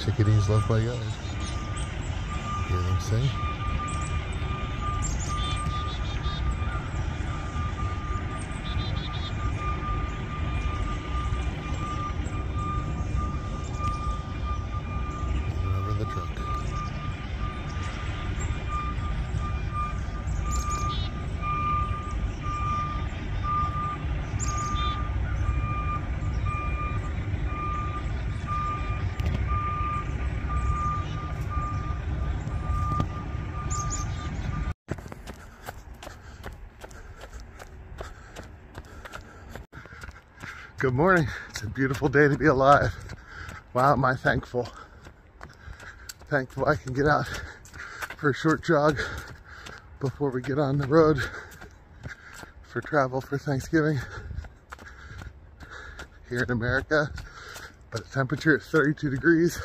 Chickadees love my yard. Hear them sing? Over the truck. Good morning. It's a beautiful day to be alive. Wow, am I thankful. Thankful I can get out for a short jog before we get on the road for travel for Thanksgiving here in America. But the temperature is 32 degrees.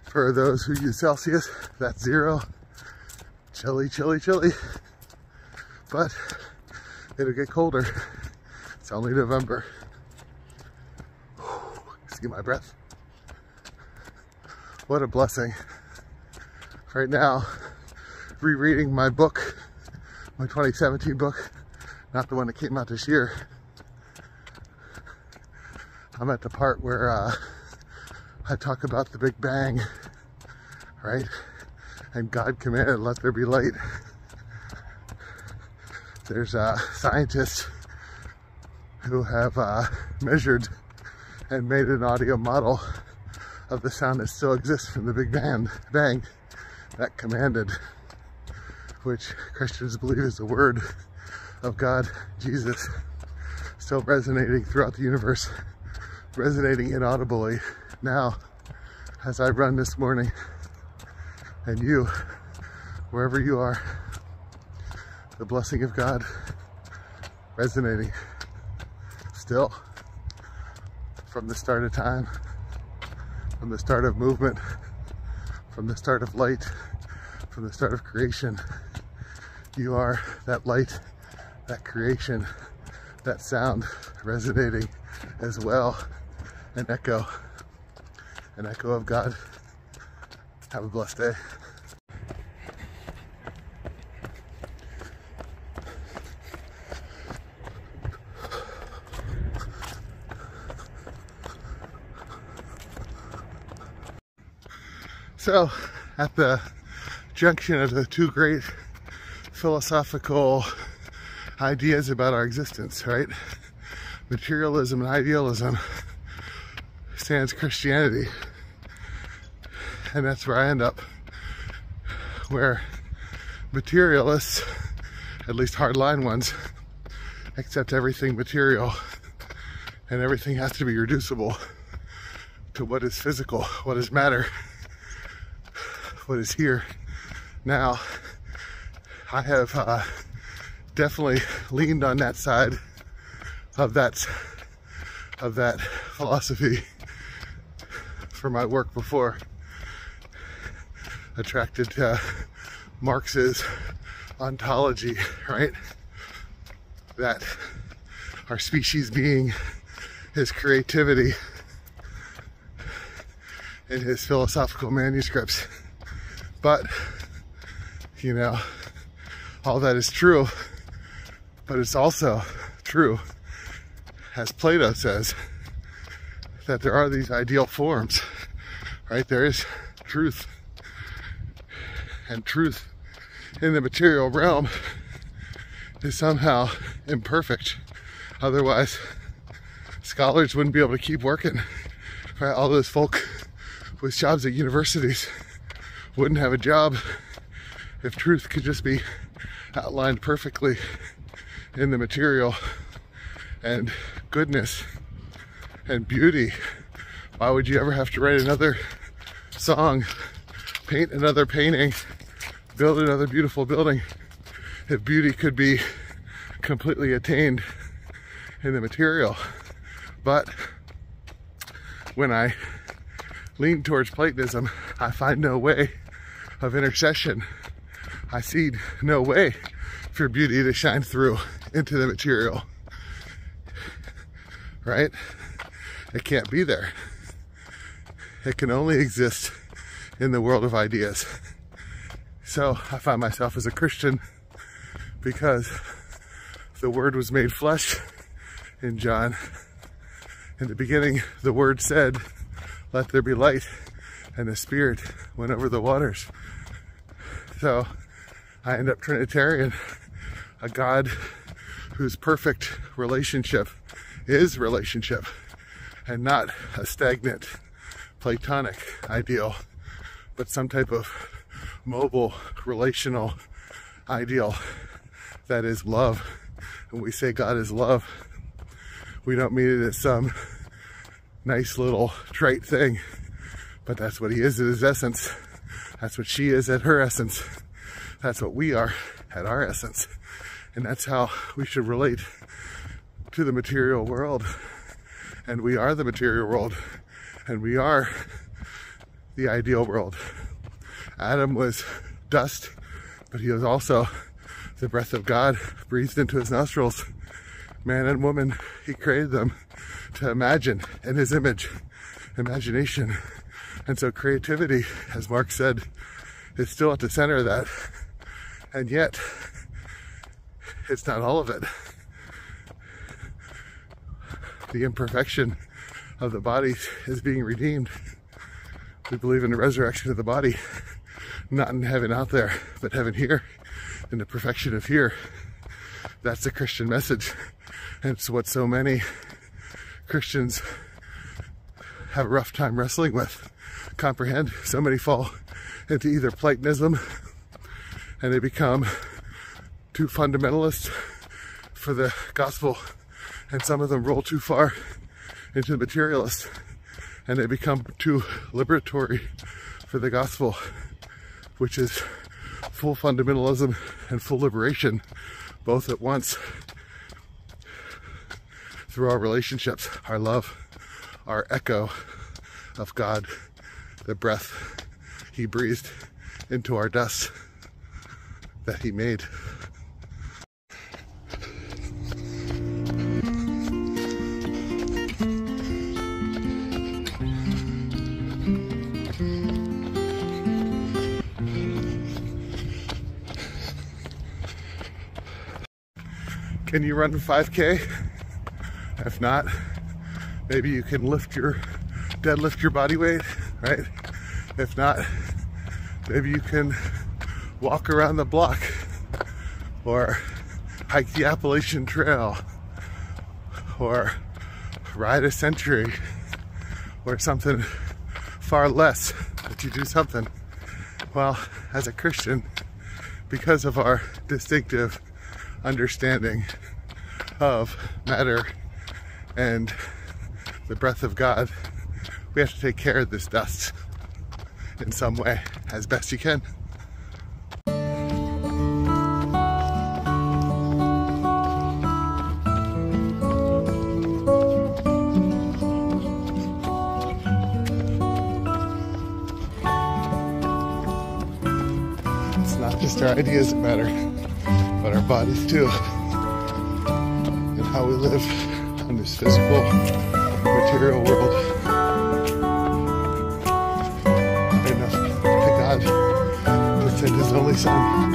For those who use Celsius, that's 0. Chilly, chilly, chilly. But it'll get colder. It's only November. Excuse my breath. What a blessing. Right now, rereading my book, my 2017 book, not the one that came out this year. I'm at the part where I talk about the Big Bang, right? And God commanded, let there be light. There's scientists who have measured and made an audio model of the sound that still exists from the Big Bang, that commanded, which Christians believe is the word of God, Jesus, still resonating throughout the universe, resonating inaudibly now as I run this morning. And you, wherever you are, the blessing of God resonating still from the start of time, from the start of movement, from the start of light, from the start of creation. You are that light, that creation, that sound resonating as well, an echo of God. Have a blessed day. So, at the junction of the two great philosophical ideas about our existence, right? Materialism and idealism stands Christianity. And that's where I end up. Where materialists, at least hardline ones, accept everything material and everything has to be reducible to what is physical, what is matter, what is here now. I have definitely leaned on that side of that philosophy for my work before. Attracted to Marx's ontology, right? That our species being his creativity in his philosophical manuscripts. But, you know, all that is true, but it's also true, as Plato says, that there are these ideal forms, right? There is truth. And truth in the material realm is somehow imperfect. Otherwise, scholars wouldn't be able to keep working. Right? All those folk with jobs at universities wouldn't have a job if truth could just be outlined perfectly in the material. And goodness and beauty. Why would you ever have to write another song, paint another painting, build another beautiful building if beauty could be completely attained in the material? But when I lean towards Platonism, I find no way of intercession. I see no way for beauty to shine through into the material, right? It can't be there. It can only exist in the world of ideas. So I find myself as a Christian because the Word was made flesh in John. In the beginning, the Word said, "Let there be light," and the Spirit went over the waters. So I end up Trinitarian, a God whose perfect relationship is relationship and not a stagnant Platonic ideal, but some type of mobile relational ideal that is love. When we say God is love, we don't mean it as some nice little trite thing, but that's what he is at his essence. That's what she is at her essence. That's what we are at our essence. And that's how we should relate to the material world. And we are the material world. And we are the ideal world. Adam was dust, but he was also the breath of God breathed into his nostrils. Man and woman, he created them to imagine in his image, imagination. And so creativity, as Mark said, is still at the center of that. And yet, it's not all of it. The imperfection of the body is being redeemed. We believe in the resurrection of the body, not in heaven out there, but heaven here, in the perfection of here. That's the Christian message. And it's what so many Christians have a rough time wrestling with, comprehend. So many fall into either Platonism and they become too fundamentalist for the gospel, and some of them roll too far into the materialist and they become too liberatory for the gospel, which is full fundamentalism and full liberation both at once through our relationships, our love, our echo of God, the breath he breathed into our dust that he made. Can you run 5K? If not, maybe you can deadlift your body weight, right? If not, maybe you can walk around the block or hike the Appalachian Trail or ride a century or something far less, but you do something. Well, as a Christian, because of our distinctive understanding of matter and the breath of God, we have to take care of this dust in some way, as best you can. It's not just our ideas that matter, but our bodies too, and how we live in this physical, material world. Enough to God to send his only son